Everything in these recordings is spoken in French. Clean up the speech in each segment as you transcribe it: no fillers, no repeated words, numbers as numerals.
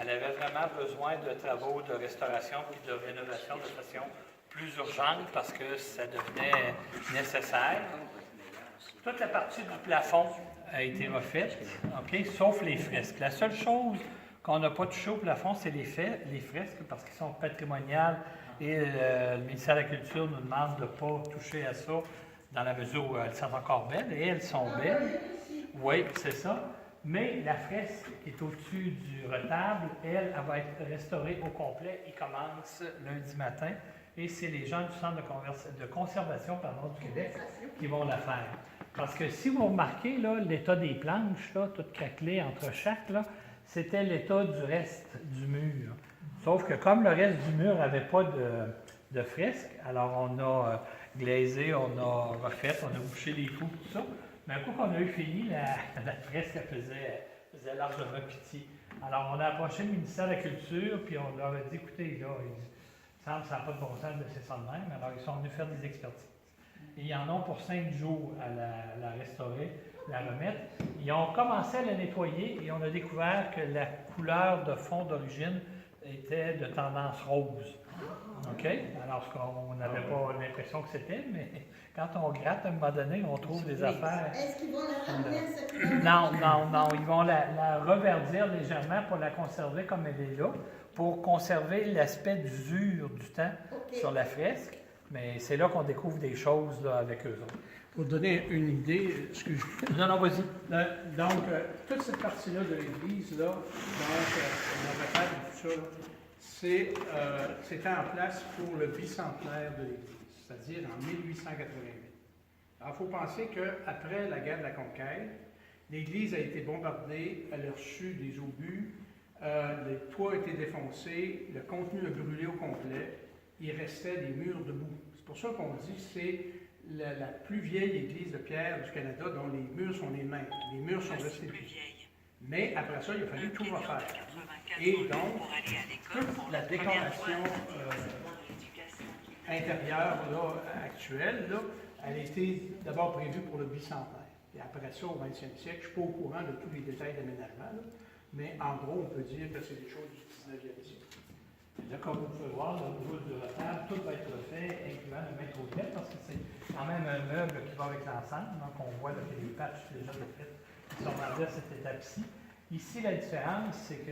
Elle avait vraiment besoin de travaux de restauration puis de rénovation de façon plus urgente parce que ça devenait nécessaire. Toute la partie du plafond a été refaite, OK, sauf les fresques. La seule chose qu'on n'a pas touché au plafond, c'est les fresques parce qu'ils sont patrimoniales et le ministère de la Culture nous demande de ne pas toucher à ça dans la mesure où elles sont encore belles et elles sont belles. Oui, c'est ça. Mais la fresque qui est au-dessus du retable, elle va être restaurée au complet. Il commence lundi matin et c'est les gens du Centre de conservation du Québec qui vont la faire. Parce que si vous remarquez, là, l'état des planches, là, toutes craquelées entre chaque, là, c'était l'état du reste du mur. Sauf que comme le reste du mur n'avait pas de fresque, alors on a glaisé, on a refait, on a bouché les trous, tout ça. Mais un coup qu'on a eu fini, la fresque faisait largement pitié. Alors on a approché le ministère de la Culture, puis on leur a dit, écoutez, là, il semble que ça n'a pas de bon sens de laisser ça de même. Alors ils sont venus faire des expertises. Et ils en ont pour 5 jours à la restaurer, la remettre. Ils ont commencé à la nettoyer et on a découvert que la couleur de fond d'origine était de tendance rose. OK? Alors, ce qu'on n'avait pas l'impression que c'était, mais quand on gratte, à un moment donné, on trouve des affaires. Est-ce qu'ils vont la ramener à cette couleur? Non. Ils vont la reverdir légèrement pour la conserver comme elle est là, pour conserver l'aspect d'usure du temps sur la fresque. Mais c'est là qu'on découvre des choses là, avec eux autres. Pour donner une idée, excusez-moi. Non, vas-y. Donc, toute cette partie-là de l'église, là, donc, le retable et tout ça, là, c'était en place pour le bicentenaire de l'église, c'est-à-dire en 1888. Alors, il faut penser qu'après la guerre de la conquête, l'église a été bombardée, elle a reçu des obus, les toits étaient défoncés, le contenu a brûlé au complet, il restait des murs debout. C'est pour ça qu'on dit que c'est la plus vieille église de pierre du Canada dont les murs sont les mêmes. Les murs sont restés debout. Mais après ça, il a fallu tout refaire. Et donc, toute la décoration intérieure là, actuelle, là, elle a été d'abord prévue pour le bicentenaire. Et après ça, au 20e siècle, je ne suis pas au courant de tous les détails d'aménagement, mais en gros, on peut dire que c'est des choses du 19e siècle. Là, comme vous pouvez voir, au niveau du retable, tout va être refait, incluant le maître-autel, parce que c'est quand même un meuble qui va avec l'ensemble. Donc, on voit là, que les patchs déjà faites qui sont rendus à cette étape-ci. Ici, la différence, c'est que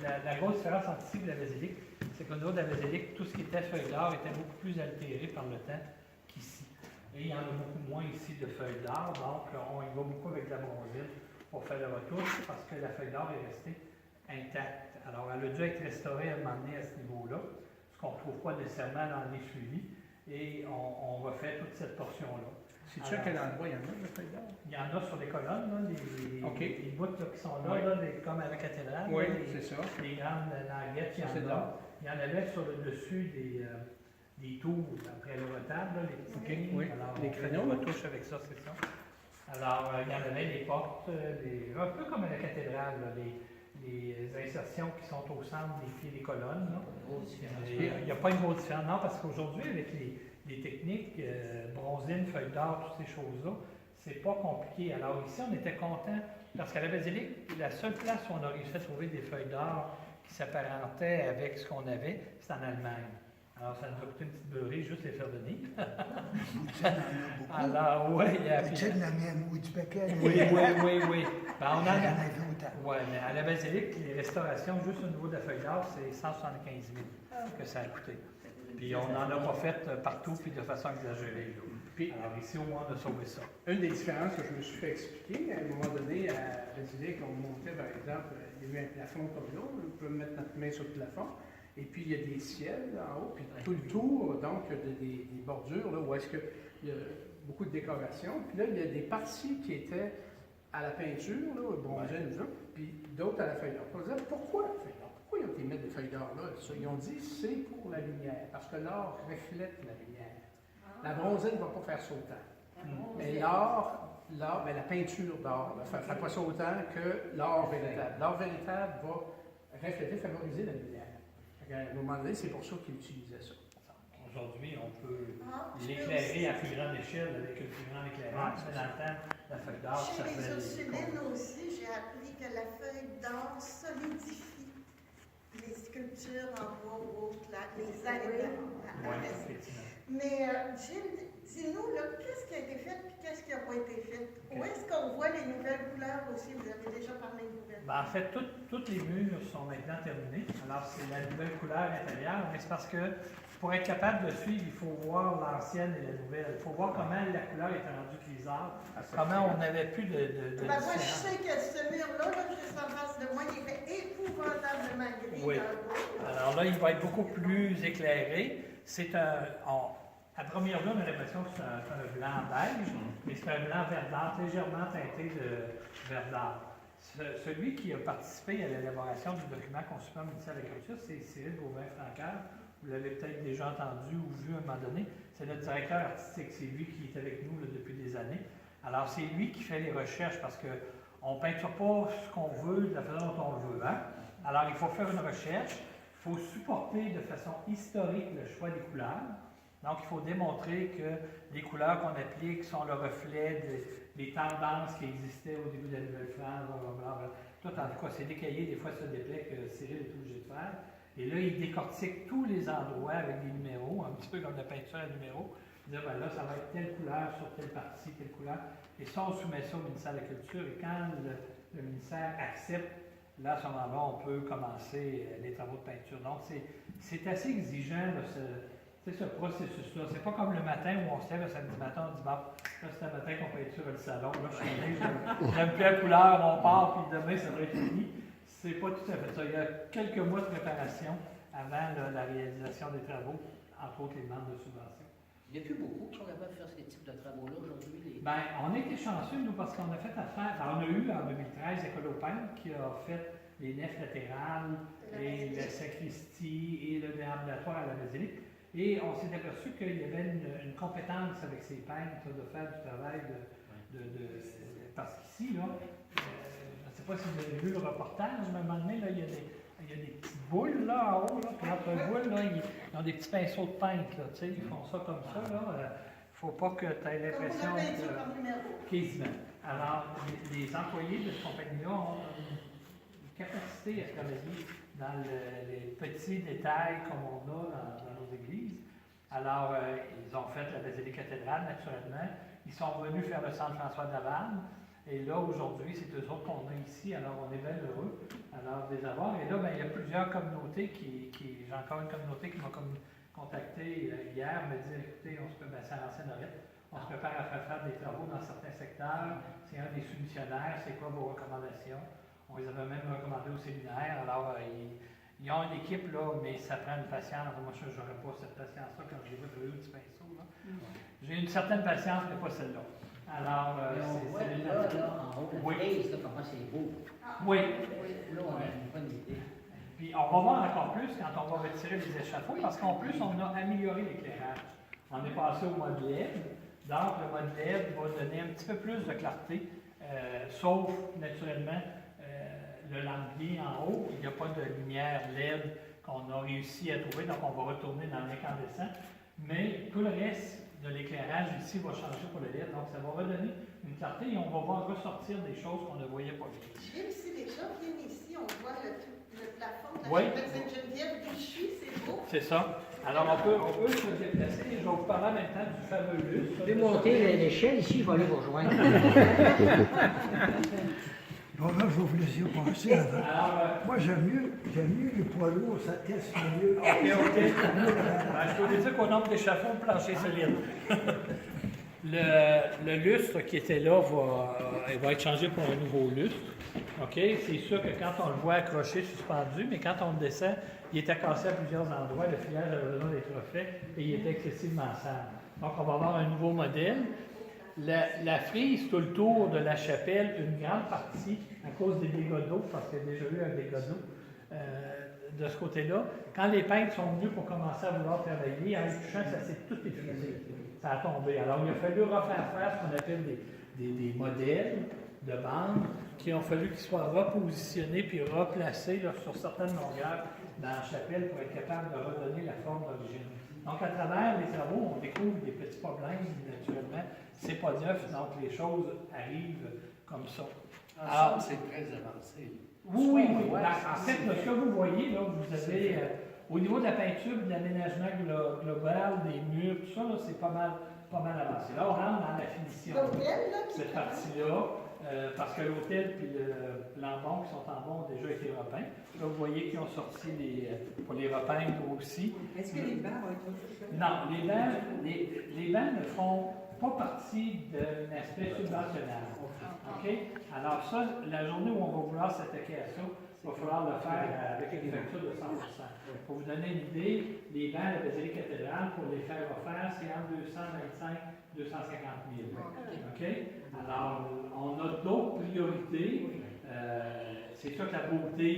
la grosse différence entre ici et la basilique, c'est qu'au niveau de la basilique, tout ce qui était feuilles d'or était beaucoup plus altéré par le temps qu'ici. Et il y en a beaucoup moins ici de feuilles d'or, donc on y va beaucoup avec de la bronzine pour faire le retouche, parce que la feuille d'or est restée intacte. Alors, elle a dû être restaurée à un moment donné à ce niveau-là, ce qu'on ne trouve pas nécessairement dans les suivis, et on refait toute cette portion-là. C'est sûr à quel endroit il y en a, de feuilles d'or? Il y en a sur les colonnes, là, les bouts là, qui sont là, Oui. là comme à la cathédrale. Oui, là, c'est ça. Les grandes languettes, il y en a. Il y en avait sur le dessus des tours, après le retable, là, les petits Okay, oui. Alors, Les créneaux. on retouche avec ça, c'est ça. Alors, il y en avait les portes, un peu comme à la cathédrale, là, les insertions qui sont au centre des pieds des colonnes. Il n'y a pas une grosse différence. Non, parce qu'aujourd'hui, avec les techniques, bronzine, feuilles d'or, toutes ces choses-là, c'est pas compliqué. Alors ici, on était content parce qu'à la basilique, la seule place où on a réussi à trouver des feuilles d'or qui s'apparentaient avec ce qu'on avait, c'est en Allemagne. Alors, ça nous a coûté une petite beurrée juste les faire venir. Alors, oui, il y a... Tu sais, de la mienne, oui, du paquet. Oui. Ben, on en a... autant. Oui, mais à la basilique, les restaurations, juste au niveau de la feuille d'or, c'est 175 000 que ça a coûté. Puis on n'en a pas fait partout, puis de façon exagérée. Puis, alors ici, au moins, on a sauvé ça. Une des différences que je me suis fait expliquer, à un moment donné, à la basilique, on montait, par exemple, il y avait un plafond comme là, on peut mettre notre main sur le plafond, et puis il y a des ciels là, en haut, puis tout le tour, donc, des bordures, là, où est-ce qu'il y a beaucoup de décoration. Puis là, il y a des parties qui étaient à la peinture, là, bronzée, nous autres, puis d'autres à la feuille d'or. On se disait, pourquoi la feuille d'or? Pourquoi ils ont été mettre des feuilles d'or là? Ils ont dit, c'est pour la lumière, parce que l'or reflète la lumière. La bronzée ne va pas faire ça autant. Mais l'or, ben, la peinture d'or ne fait pas ça autant que l'or véritable. L'or véritable va refléter, favoriser la lumière. À un moment donné, c'est pour ça qu'ils utilisaient ça. Aujourd'hui, on peut l'éclairer à plus grande échelle avec un plus grand éclairage. Mais dans le temps, la feuille d'or, ça Chez les fait... Ursulines aussi, j'ai appris que la feuille d'or solidifie les aide à Oui, rester. effectivement. Mais Gilles, dis-nous, là, qu'est-ce qui a été fait et qu'est-ce qui n'a pas été fait? Où est-ce qu'on voit les nouvelles couleurs aussi? Vous avez déjà parlé de nouvelles. Ben, en fait, toutes les murs sont maintenant terminées. Alors, c'est la nouvelle couleur intérieure, mais c'est parce que pour être capable de suivre, il faut voir l'ancienne et la nouvelle. Il faut voir comment la couleur était rendue grisâtre, comment on n'avait plus de Ben, moi, je différence. sais que ce mur-là, là, juste en face de moi, il était épouvantablement gris Oui. dans le bout. Alors là, il va être beaucoup plus éclairé. C'est à première vue, on a l'impression que c'est un blanc beige, mais c'est un blanc verdâtre, légèrement teinté de verdâtre. Celui qui a participé à l'élaboration du document consultant municipal de l'agriculture, c'est Cyril Gauvin-Francaire. Vous l'avez peut-être déjà entendu ou vu à un moment donné. C'est notre directeur artistique, c'est lui qui est avec nous là, depuis des années. Alors, c'est lui qui fait les recherches parce qu'on ne peinture pas ce qu'on veut de la façon dont on le veut. Hein? Alors, il faut faire une recherche. Il faut supporter de façon historique le choix des couleurs. Donc, il faut démontrer que les couleurs qu'on applique sont le reflet des tendances qui existaient au début de la Nouvelle-France, blablabla. Tout en tout cas, c'est des cahiers, des fois, ça déplaît que Cyril est obligé de faire. Et là, il décortique tous les endroits avec des numéros, un petit peu comme la peinture à numéros. Il dit, ben là, ça va être telle couleur sur telle partie, telle couleur. Et ça, on soumet ça au ministère de la Culture. Et quand le ministère accepte, là, à ce moment-là, on peut commencer les travaux de peinture. Donc, c'est assez exigeant, là, ce processus-là. C'est pas comme le matin où on se lève le samedi matin, on dit, bon, là, c'est le matin qu'on peinture le salon. Là, je suis né, j'aime plus la couleur, on part, puis demain, ça va être fini. C'est pas tout à fait ça. Il y a quelques mois de préparation avant là, la réalisation des travaux, entre autres les demandes de subvention. Il n'y a plus beaucoup qui sont capables de faire ces types de travaux-là aujourd'hui. Bien, on a été chanceux, nous, parce qu'on a fait affaire. On a eu en 2013 Écolopin qui a fait les nefs latérales et la sacristie et le déambulatoire à la basilique. Et on s'est aperçu qu'il y avait une compétence avec ces peintres de faire du travail parce qu'ici, là, je ne sais pas si vous avez vu le reportage, mais à un moment donné, là, il y a des petites boules là, en haut, là, puis entre les boules, là, ils ont des petits pinceaux de peintre, là, tu sais, ils font ça comme ça, là. Il ne faut pas que tu aies l'impression Comme la peinture par numéro. quasiment. Alors, les employés de cette compagnie-là ont une capacité à travailler dans les petits détails comme on a dans nos églises. Alors, ils ont fait la basilique cathédrale, naturellement. Ils sont venus faire le centre François de Laval. Et là, aujourd'hui, c'est eux autres qu'on a ici. Alors, on est bien heureux de les avoir. Et là, bien, il y a plusieurs communautés j'ai encore une communauté qui m'a contacté hier, me dit, écoutez, c'est à l'ancienne-Norette, on se prépare à faire des travaux dans certains secteurs. C'est un des soumissionnaires. C'est quoi vos recommandations? On les avait même recommandés au séminaire. Alors, ils ont une équipe, là, mais ça prend une patience. Moi, je n'aurais pas cette patience-là quand je les vois travailler au petit pinceau. J'ai une certaine patience, mais pas celle-là. Alors, On voit là, en haut, la fraise, là, comment c'est beau. Oui. Là, on a une bonne idée. Puis, on va voir encore plus quand on va retirer les échafauds, parce qu'en plus, on a amélioré l'éclairage. On est passé au mode LED. Donc, le mode LED va donner un petit peu plus de clarté, sauf, naturellement, le lampier en haut. Il n'y a pas de lumière LED qu'on a réussi à trouver, donc on va retourner dans l'incandescent. Mais tout le reste de l'éclairage ici va changer pour le LED, donc ça va redonner une clarté et on va voir ressortir des choses qu'on ne voyait pas bien. Gilles, si les gens viennent ici, on voit le plafond de la Oui. chapelle Sainte-Geneviève déchu, c'est beau. C'est ça. Alors on peut se déplacer. Je vais vous parler en même temps du fameux lustre. Vous pouvez monter l'échelle ici, je vais aller vous rejoindre. Bon, là, je vais vous laisser passer avant. Alors, Moi, j'aime mieux les poids lourds, ça teste mieux. OK. Je peux vous dire qu'au nombre d'échafauds, le plancher solide. Le lustre qui était là va être changé pour un nouveau lustre. OK? C'est sûr que quand on le voit accroché, suspendu, mais quand on le descend, il était cassé à plusieurs endroits. Le filage avait besoin d'être refait et il était excessivement sale. Donc, on va avoir un nouveau modèle. La frise tout le tour de la chapelle, une grande partie, à cause des dégâts d'eau, parce qu'il y a déjà eu un dégât d'eau de ce côté-là, quand les peintres sont venus pour commencer à vouloir travailler, en touchant, ça s'est tout épuisé. Ça a tombé. Alors, il a fallu refaire ce qu'on appelle des modèles de bandes qui ont fallu qu'ils soient repositionnés puis replacés là, sur certaines longueurs dans la chapelle pour être capable de redonner la forme d'origine. Donc, à travers les travaux, on découvre des petits problèmes, naturellement. C'est pas neuf, donc les choses arrivent comme ça. Alors, c'est très avancé. Oui. En fait, ce que vous voyez, là, vous avez Au niveau de la peinture, de l'aménagement global, des murs, tout ça, là, c'est pas mal avancé. Là, on rentre dans la finition. L'hôtel, là, qui Cette partie-là, parce que l'hôtel et le lambon qui sont en bas ont déjà été repeints. Là, vous voyez qu'ils ont sorti pour les repeindre aussi. Est-ce que les bancs ont été... Non, les bancs ne font pas partie d'un aspect subventionnable. OK? Alors ça, la journée où on va vouloir s'attaquer à ça, il va falloir le faire avec une facture de 100%. Pour vous donner une idée, les bancs de la Basilique cathédrale, pour les faire refaire, c'est entre 225 et 250 000. OK? Alors, on a d'autres priorités. C'est sûr que la beauté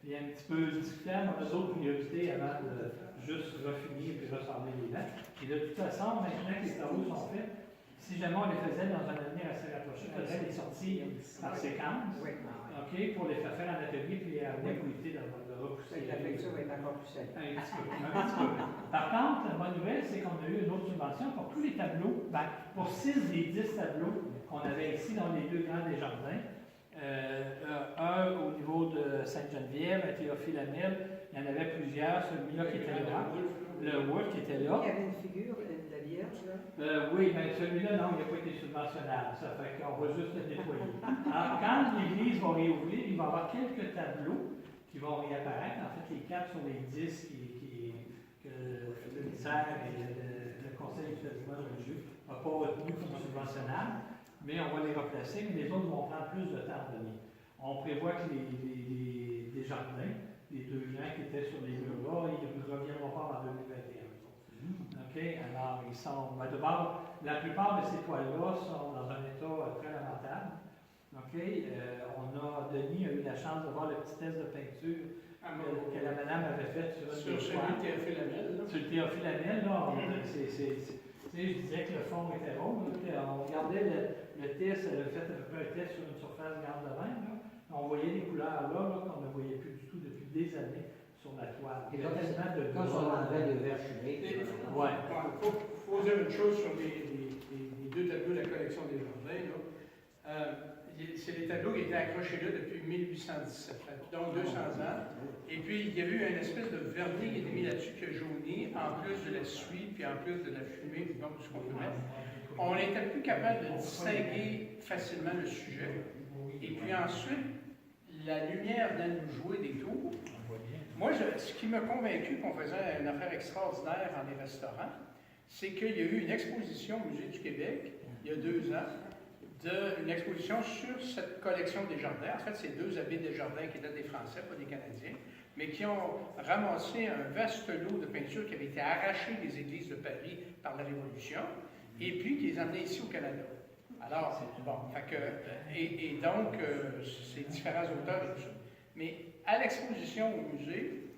vient un petit peu discutable. On a d'autres priorités avant de juste refinir et ressembler les bancs. Et de toute façon, maintenant que les travaux sont faits, si jamais on les faisait dans un avenir assez rapproché, il faudrait les sortir par séquence, OK, pour les faire en atelier puis les ramener pour éviter de repousser. La facture va être encore plus simple. Un petit peu. Par contre, la bonne nouvelle, c'est qu'on a eu une autre subvention pour tous les tableaux, pour 6 des 10 tableaux qu'on avait ici dans les deux grands Desjardins. Un au niveau de Sainte-Geneviève, à Théophile-Amel, il y en avait plusieurs, celui-là qui était là, le Wolf qui était là. Il y avait une figure de la Vierge, là. Oui, mais celui-là, non, il n'a pas été subventionnable, ça fait qu'on va juste le nettoyer. Alors, quand l'église va réouvrir, il va y avoir quelques tableaux qui vont réapparaître, en fait, les 4 sur les 10 que le ministère et le Conseil du patrimoine religieux n'ont pas retenu comme subventionnables, mais on va les replacer, mais les autres vont prendre plus de temps à venir. On prévoit que les jardins, les deux grands qui étaient sur les murs-là, ils ne reviendront pas en 2021. OK? Alors, ils sont. D'abord, la plupart de ces toiles-là sont dans un état très lamentable. OK? Denis a eu la chance de voir le petit test de peinture que la madame avait fait sur Sur celui de Théophile Amel, là. Sur le Théophile Amel, là, je disais que le fond était rond. On regardait le test, elle avait fait à peu près un test sur une surface grande de même. Là. On voyait des couleurs là qu'on ne voyait plus du tout depuis des années sur la toile. Et quand on enlevait le verre fumé. Ouais. Il faut dire une chose sur les deux tableaux de la collection des jardins. C'est les tableaux qui étaient accrochés là depuis 1817, donc 200 ans. Et puis, il y a eu une espèce de vernis qui était mis là-dessus qui a jauni, en plus de la suie, puis en plus de la fumée, puis donc tout ce qu'on peut mettre. On n'était plus capable de distinguer facilement le sujet. Et puis ensuite, la lumière venait nous jouer des tours. Moi, ce qui m'a convaincu qu'on faisait une affaire extraordinaire dans les restaurants, c'est qu'il y a eu une exposition au Musée du Québec, il y a 2 ans, une exposition sur cette collection des jardins. En fait, c'est 2 abbés des jardins qui étaient des Français, pas des Canadiens, mais qui ont ramassé un vaste lot de peintures qui avait été arraché des églises de Paris par la Révolution, et puis qui les amenaient ici au Canada. Alors, bon, donc, c'est différents auteurs et tout ça. Mais à l'exposition au musée,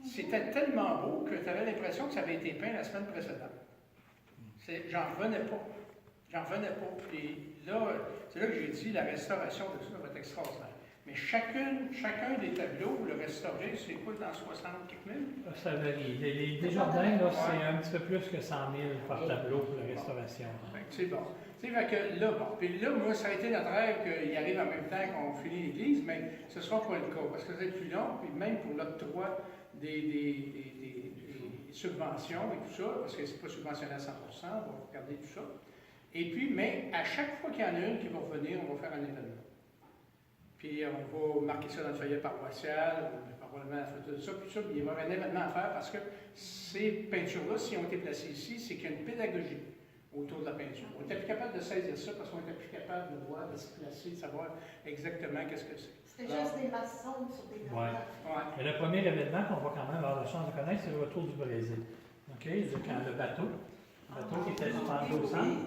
c'était tellement beau que tu avais l'impression que ça avait été peint la semaine précédente. J'en revenais pas. Et là, c'est là que j'ai dit, la restauration de tout ça va être extraordinaire. Mais chacun des tableaux, le restaurer, c'est quoi, dans 60 quelques mille? Ça varie. Les Desjardins, là, c'est un petit peu plus que 100 000 par tableau pour la restauration. C'est bon. Tu sais, que là, bon. Puis là, moi, ça a été notre rêve qu'il arrive en même temps qu'on finit l'église, mais ce ne sera pas le cas, parce que ça va être plus long, puis même pour l'octroi des subventions et tout ça, parce que c'est pas subventionné à 100%, on va regarder tout ça. Et puis, mais à chaque fois qu'il y en a une qui va revenir, on va faire un événement. Puis on va marquer ça dans le feuillet paroissial, probablement la photo de ça, puis ça, puis il va y avoir un événement à faire parce que ces peintures-là, si elles ont été placées ici, c'est qu'il y a une pédagogie autour de la peinture. On n'était plus capable de saisir ça parce qu'on n'était plus capable de voir, de se placer, de savoir exactement qu'est-ce que c'est. C'était juste des maçons sur des Ouais. grands. Mais le premier événement qu'on va quand même avoir la chance de connaître, c'est le retour du Brésil. OK? Quand le bateau qui était suspendu au centre.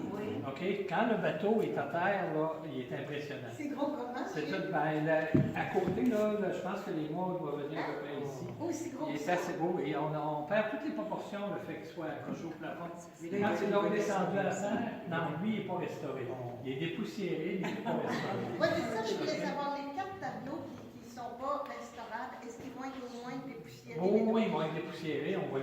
OK? Quand le bateau est à terre, là, il est impressionnant. C'est gros comment? C'est tout, à côté, là, je pense que les mois doivent venir à peu près ici. Oh, c'est gros. Il est assez beau et on perd toutes les proportions, le fait qu'il soit accroché au plafond. Mais là, Quand il est descendu à la terre, non, lui, il n'est pas restauré. Il est dépoussiéré, mais il n'est pas restauré. Oui, c'est ça, je voulais savoir, les 4 tableaux qui ne sont pas restaurables, est-ce qu'ils vont être au moins dépoussiérés? Oh, oui, ils vont être dépoussiérés, on va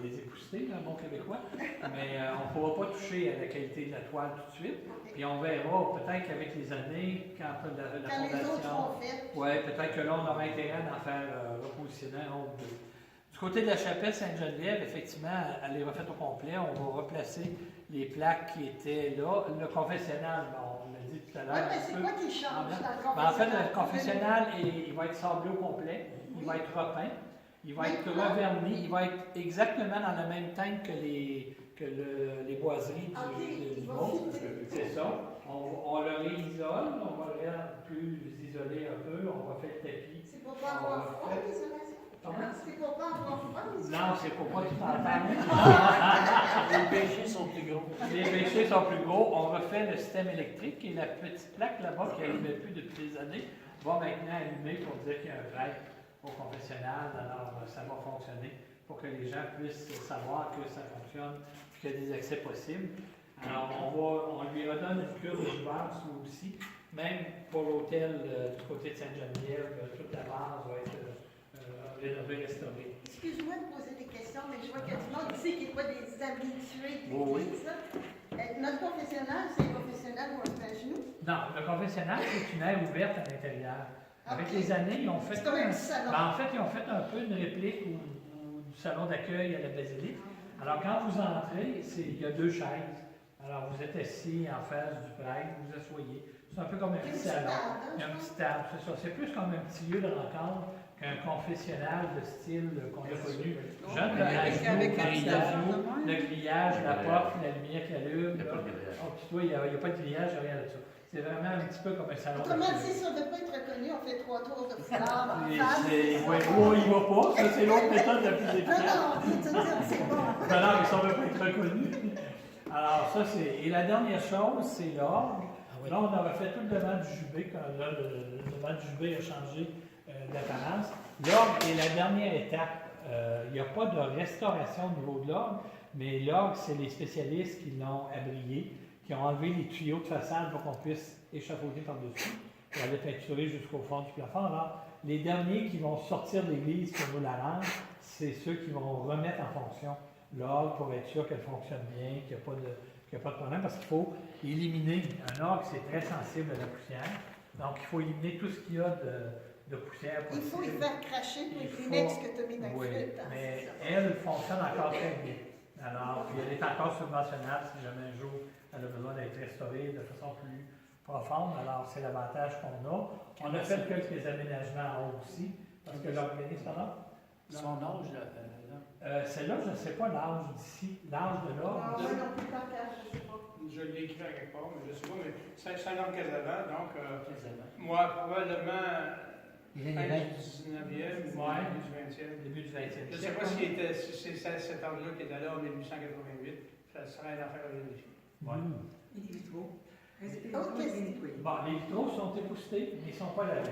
les épousseter, là, bon québécois, mais on ne pourra pas toucher à la qualité de la toile tout de suite. Puis on verra, peut-être qu'avec les années, quand la Quand les autres fondation... seront faits. Oui, peut-être que là, on aura intérêt d'en faire repositionner un autre du Du côté de la chapelle Sainte-Geneviève, effectivement, elle est refaite au complet. On va replacer les plaques qui étaient là. Le confessionnal, bon, on l'a dit tout à Oui, l'heure. mais c'est quoi qui change dans le Ben, en fait, confessionnal? le confessionnal, il va être sablé au complet. Il va être repeint. Il va être reverni. Il va être exactement dans la même teinte que les boiseries Ok, du il va Limon. fitter. C'est ça. On le réisole. On va le rendre plus isolé un peu. On va faire le tapis. C'est pour pas avoir froid, l'isolation? Comment? C'est pour pas avoir froid, l'isolation? Non, c'est pour pas tout entendre. Les péchés sont plus gros. Les bêchers sont plus gros. On refait le système électrique et la petite plaque là-bas qui n'allumait plus depuis des années va maintenant allumer pour dire qu'il y a un prêtre au confessionnal. Alors, ça va fonctionner pour que les gens puissent savoir que ça fonctionne et qu'il y a des accès possibles. Alors, on lui redonne une cure de jouvence aussi. Même pour l'hôtel du côté de Sainte-Geneviève, toute la base va être rénovée, restaurée. Excuse-moi de poser des questions, mais je vois qu'il y a du monde ici qui n'est pas des habitués de Oui, oui. l'église. Notre confessionnal, c'est un confessionnal où on se met à genoux. Non, le confessionnal, c'est une aire ouverte à l'intérieur. Avec Ok. les années, ils ont fait. C'est comme un petit salon. Ben, en fait, ils ont fait un peu une réplique du salon d'accueil à la basilique. Alors, quand vous entrez, il y a 2 chaises. Alors, vous êtes assis en face du prêtre, vous vous asseyez. C'est un peu comme un Il y a petit une petite salon. table, hein, Il y a je une pense. petite table, c'est ça. C'est plus comme un petit lieu de rencontre qu'un confessionnal de style qu'on a connu. Jeune, à genoux, avec un grillage, grillage. le grillage, la porte, la lumière qui allume. Il n'y a pas là. de grillage. Oh, puis toi, il n'y a pas de grillage, il n'y a rien de ça. C'est vraiment un petit peu comme un salon Autrement d'accueil. dit, si on ne veut pas être reconnu, on fait 3 tours de fleurs en Et face. c'est- ouais, oh, il va pas, ça c'est l'autre méthode la plus Non, efficace. non, c'est bon. Ben non, mais ça ne veut pas être reconnu. Alors ça c'est. Et la dernière chose, c'est l'orgue. Là, on aurait fait tout le devant du jubé, quand là, le devant du jubé a changé d'apparence. L'orgue est la dernière étape. Il n'y a pas de restauration au niveau de l'orgue, mais l'orgue, c'est les spécialistes qui l'ont abrié, qui ont enlevé les tuyaux de façade pour qu'on puisse échafauder par-dessus, pour aller peinturer jusqu'au fond du plafond. Alors, les derniers qui vont sortir de l'église pour nous la rendre, c'est ceux qui vont remettre en fonction l'orgue pour être sûr qu'elle fonctionne bien, qu'il n'y a pas de problème, parce qu'il faut éliminer. Un orgue, c'est très sensible à la poussière, donc il faut éliminer tout ce qu'il y a de poussière Il faut y possible. faire cracher pour les Il faut- Kleenex que tu as mis dans le Oui, flûte. hein, mais c'est ça. elle fonctionne encore très bien. Alors, puis elle est encore subventionnable si jamais un jour elle a besoin d'être restaurée de façon plus profonde. Alors, c'est l'avantage qu'on a. On a fait quelques aménagements en haut aussi, parce que l'organisme, pardon? Son âge, là. Celle-là, je ne sais pas l'âge d'ici, l'âge de Ah, l'orgue. moi non plus, par cœur, je sais pas. Je l'ai écrit à quelque part, mais je ne sais pas, mais c'est un homme Casavant, donc Quasiment. moi, probablement Il est fin né du 19e ou Ouais. début du 20e. Début du 20e Je ne sais pas si c'est cet angle-là qui était là en 1888. Ça serait une affaire à vérifier. Ouais. Et les vitraux. Ok. Bon, les vitraux sont époussetés, mais ils ne sont pas lavés.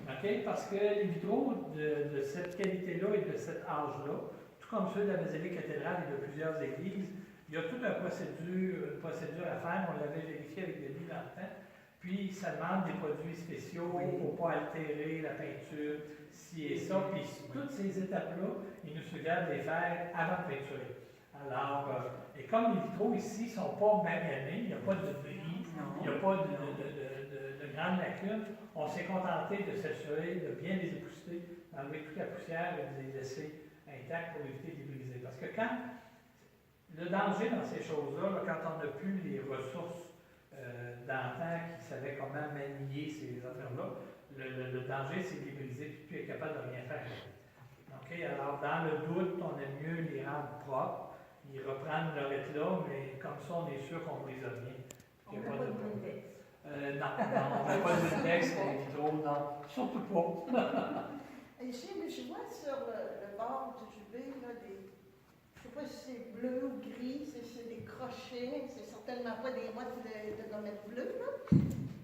OK? Parce que les vitraux de cette qualité-là et de cet âge-là, tout comme ceux de la basilique cathédrale et de plusieurs églises, il y a toute une procédure à faire. On l'avait vérifié avec Denis dans le temps. Puis, ça demande des produits spéciaux pour ne pas altérer la peinture, ci et ça. Puis, toutes ces étapes-là, ils nous suggèrent de les faire avant de peinturer. Alors, et comme les vitraux ici ne sont pas maganés, il n'y a pas de bris, il n'y a pas de grandes lacunes, on s'est contenté de s'assurer de bien les épousseter, d'enlever toute la poussière et de les laisser intacts pour éviter de les briser. Parce que quand le danger dans ces choses-là, là, quand on n'a plus les ressources d'antan qui savaient comment manier ces affaires-là, le danger, c'est de les briser et de ne plus être capable de rien faire. OK? Alors, dans le doute, on aime mieux les rendre propres. Ils reprennent leur éclat, mais comme ça, on est sûr qu'on ne brise rien. On Il y n'a a pas de problème. blindex. Non, on n'a pas de texte, les vitraux, non. Surtout pas. Et je vois sur le bord du jubé, là, je ne sais pas si c'est bleu ou gris, c'est des crochets, c'est certainement pas des mottes de gommettes bleues, là.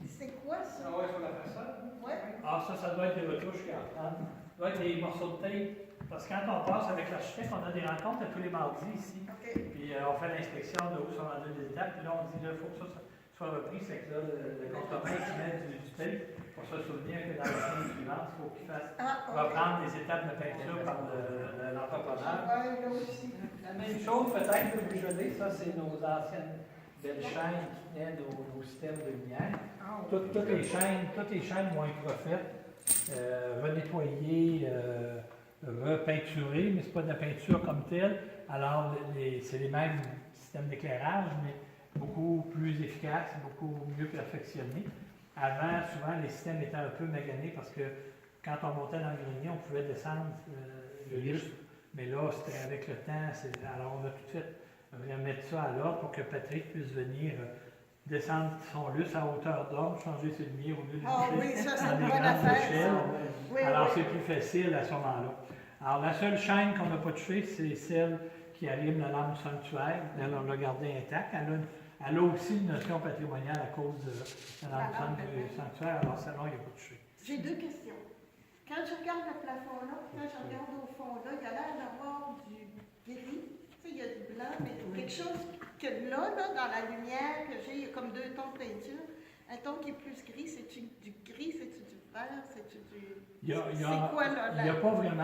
C'est quoi ça? Ah ouais, sur la façade? Ouais. Ah, ça doit être des retouches qu'il y a à prendre. Ça doit être des morceaux de tape. Parce que quand on passe avec l'architecte, on a des rencontres à tous les mardis ici. OK. Puis on fait l'inspection de où sont rendues les étapes. Puis là, on dit, il faut que ça soit repris. C'est que là, le contremaître qui met du tape pour se souvenir que dans la semaine suivante, il faut qu'il fasse reprendre des étapes de peinture par l'entrepreneur. Ouais, là aussi. La même chose, peut-être, que vous gelez, ça, c'est nos anciennes belles chaînes qui tenaient nos systèmes de lumière. Toutes les chaînes vont être refaites, renettoyées, repeinturée, mais ce n'est pas de la peinture comme telle. Alors, c'est les mêmes systèmes d'éclairage, mais beaucoup plus efficaces, beaucoup mieux perfectionnés. Avant, souvent, les systèmes étaient un peu maganés parce que quand on montait dans le grenier, on pouvait descendre le lustre. Mais là, c'était avec le temps. Alors, on a tout de suite remettre ça à l'ordre pour que Patrick puisse venir descendre son lustre à hauteur d'homme, changer ses lumières au lieu de Ah le oui, ça, c'est dans une des bonne grandes affaire. échelles. Oui, Alors, oui. c'est plus facile à ce moment-là. Alors, la seule chaîne qu'on n'a pas touchée, c'est celle qui allume la lampe sanctuaire. Elle, on l'a gardée intacte. Elle a aussi une notion patrimoniale à cause de la lampe sanctuaire. Alors, celle-là, il n'y a pas touché. J'ai deux questions. Quand je regarde le plafond là, quand je regarde au fond là, il y a l'air d'avoir du gris. Tu sais, il y a du blanc, mais quelque chose que là, dans la lumière que j'ai, il y a comme deux tons de peinture. Un ton qui est plus gris, c'est-tu du gris, c'est-tu du vert, c'est-tu du... Il y a C'est quoi là? il y a pas vraiment